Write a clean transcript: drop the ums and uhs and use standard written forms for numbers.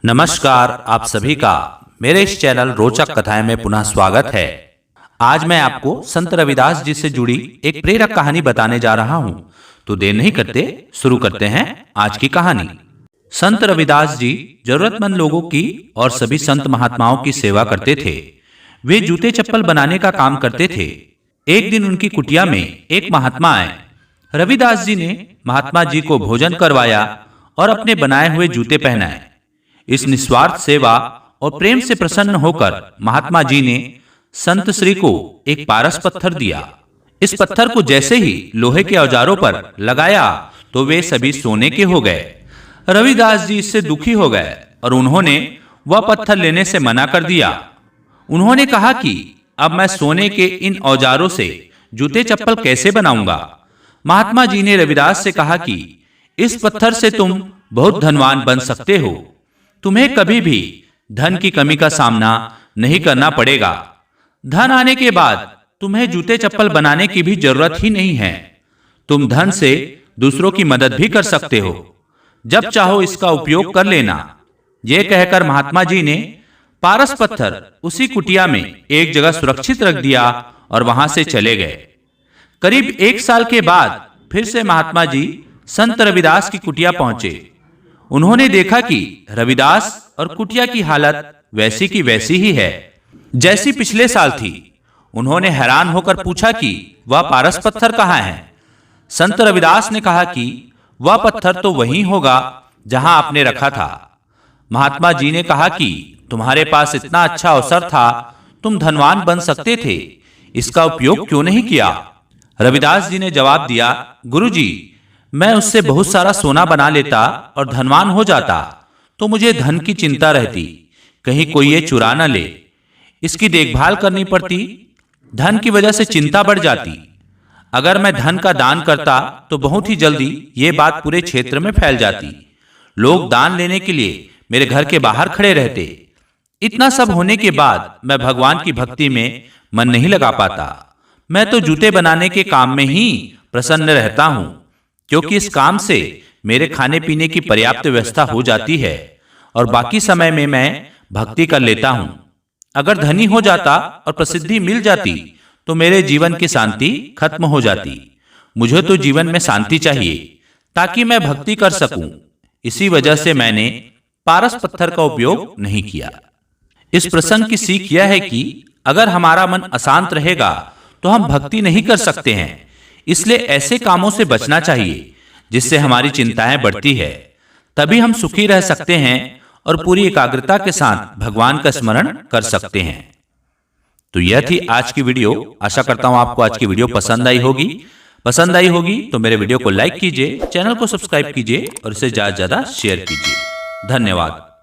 नमस्कार, आप सभी का मेरे इस चैनल रोचक कथाएं में पुनः स्वागत है। आज मैं आपको संत रविदास जी से जुड़ी एक प्रेरक कहानी बताने जा रहा हूं। तो देर नहीं करते, शुरू करते हैं आज की कहानी। संत रविदास जी जरूरतमंद लोगों की और सभी संत महात्माओं की सेवा करते थे। वे जूते चप्पल बनाने का काम करते थे। एक दिन उनकी कुटिया में एक महात्मा आए। रविदास जी ने महात्मा जी को भोजन करवाया और अपने बनाए हुए जूते पहनाए। इस निस्वार्थ सेवा और प्रेम से प्रसन्न होकर महात्मा जी ने संत श्री को एक पारस पत्थर दिया। इस पत्थर को जैसे ही लोहे के औजारों पर लगाया तो वे सभी सोने के हो गए। रविदास जी इससे दुखी हो गए और उन्होंने वह पत्थर लेने से मना कर दिया। उन्होंने कहा कि अब मैं सोने के इन औजारों से जूते चप्पल कैसे बनाऊंगा। महात्मा जी ने रविदास से कहा कि इस पत्थर से तुम बहुत धनवान बन सकते हो। तुम्हें कभी भी धन की कमी का सामना नहीं करना पड़ेगा। धन आने के बाद तुम्हें जूते चप्पल बनाने की भी जरूरत ही नहीं है। तुम धन से दूसरों की मदद भी कर सकते हो। जब चाहो इसका उपयोग कर लेना। यह कहकर महात्मा जी ने पारस पत्थर उसी कुटिया में एक जगह सुरक्षित रख दिया और वहां से चले गए। करीब 1 साल के बाद फिर से महात्मा जी संत रविदास की कुटिया पहुंचे। उन्होंने देखा कि रविदास और कुटिया की हालत वैसी की वैसी ही है जैसी पिछले साल थी। उन्होंने हैरान होकर पूछा कि वह पारस पत्थर कहाँ है। संत रविदास ने कहा कि वह पत्थर तो वही होगा जहां आपने रखा था। महात्मा जी ने कहा कि तुम्हारे पास इतना अच्छा अवसर था, तुम धनवान बन सकते थे, इसका उपयोग क्यों नहीं किया। रविदास जी ने जवाब दिया, गुरुजी, मैं उससे बहुत सारा सोना बना लेता और धनवान हो जाता तो मुझे धन की चिंता रहती, कहीं कोई ये चुरा न ले। इसकी देखभाल करनी पड़ती, धन की वजह से चिंता बढ़ जाती। अगर मैं धन का दान करता तो बहुत ही जल्दी ये बात पूरे क्षेत्र में फैल जाती। लोग दान लेने के लिए मेरे घर के बाहर खड़े रहते। इतना सब होने के बाद मैं भगवान की भक्ति में मन नहीं लगा पाता। मैं तो जूते बनाने के काम में ही प्रसन्न रहता हूं, क्योंकि इस काम से मेरे खाने पीने की पर्याप्त व्यवस्था हो जाती है और बाकी समय में मैं भक्ति कर लेता हूं। अगर धनी हो जाता और प्रसिद्धि मिल जाती तो मेरे जीवन की शांति खत्म हो जाती। मुझे तो जीवन में शांति चाहिए ताकि मैं भक्ति कर सकूं। इसी वजह से मैंने पारस पत्थर का उपयोग नहीं किया। इस प्रसंग की सीख यह है कि अगर हमारा मन अशांत रहेगा तो हम भक्ति नहीं कर सकते हैं। इसलिए ऐसे कामों से बचना चाहिए जिससे हमारी चिंताएं बढ़ती है। तभी हम सुखी रह सकते हैं और पूरी एकाग्रता के साथ भगवान का स्मरण कर सकते हैं। तो यह थी आज की वीडियो। आशा करता हूं आपको आज की वीडियो पसंद आई होगी। पसंद आई होगी तो मेरे वीडियो को लाइक कीजिए, चैनल को सब्सक्राइब कीजिए और इसे ज्यादा से ज्यादा शेयर कीजिए। धन्यवाद।